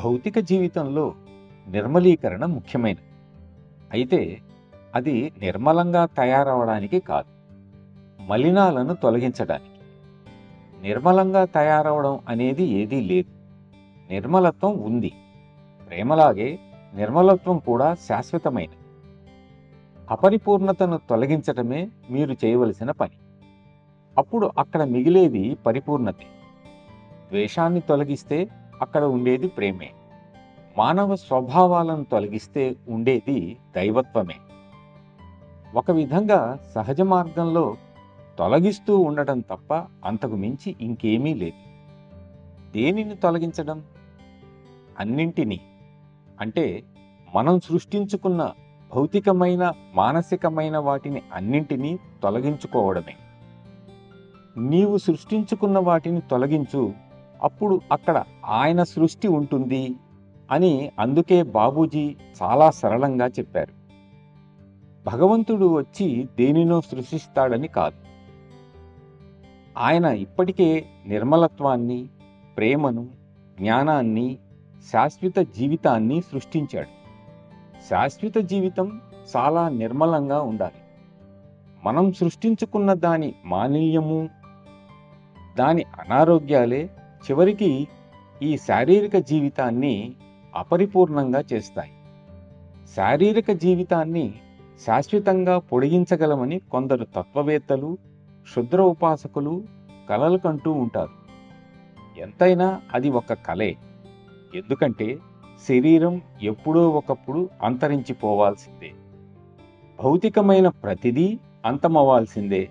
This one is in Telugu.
భౌతిక జీవితంలో నిర్మలీకరణ ముఖ్యమైనది. అయితే అది నిర్మలంగా తయారవడానికి కాదు, మలినాలను తొలగించడానికి. నిర్మలంగా తయారవడం అనేది ఏదీ లేదు. నిర్మలత్వం ఉంది. ప్రేమలాగే నిర్మలత్వం కూడా శాశ్వతమైనది. అపరిపూర్ణతను తొలగించటమే మీరు చేయవలసిన పని. అప్పుడు అక్కడ మిగిలేది పరిపూర్ణతే. ద్వేషాన్ని తొలగిస్తే అక్కడ ఉండేది ప్రేమే. మానవ స్వభావాలను తొలగిస్తే ఉండేది దైవత్వమే. ఒక విధంగా సహజ మార్గంలో తొలగిస్తూ ఉండటం తప్ప అంతకు మించి ఇంకేమీ లేదు. దేనిని తొలగించడం? అన్నింటినీ. అంటే మనం సృష్టించుకున్న భౌతికమైన మానసికమైన వాటిని అన్నింటినీ తొలగించుకోవడమే. నీవు సృష్టించుకున్న వాటిని తొలగించు, అప్పుడు అక్కడ ఆయన సృష్టి ఉంటుంది అని అందుకే బాబూజీ చాలా సరళంగా చెప్పారు. భగవంతుడు వచ్చి దేనినో సృష్టిస్తాడని కాదు. ఆయన ఇప్పటికే నిర్మలత్వాన్ని, ప్రేమను, జ్ఞానాన్ని, శాశ్వత జీవితాన్ని సృష్టించాడు. శాశ్వత జీవితం చాలా నిర్మలంగా ఉండాలి. మనం సృష్టించుకున్న దాని మాలిన్యము, దాని అనారోగ్యాలే చివరికి ఈ శారీరక జీవితాన్ని అపరిపూర్ణంగా చేస్తాయి. శారీరక జీవితాన్ని శాశ్వతంగా పొడిగించగలమని కొందరు తత్వవేత్తలు, క్షుద్ర ఉపాసకులు కలలు కంటూ ఉంటారు. ఎంతైనా అది ఒక కలే. ఎందుకంటే శరీరం ఎప్పుడో ఒకప్పుడు అంతరించిపోవాల్సిందే. భౌతికమైన ప్రతిదీ అంతమవ్వాల్సిందే.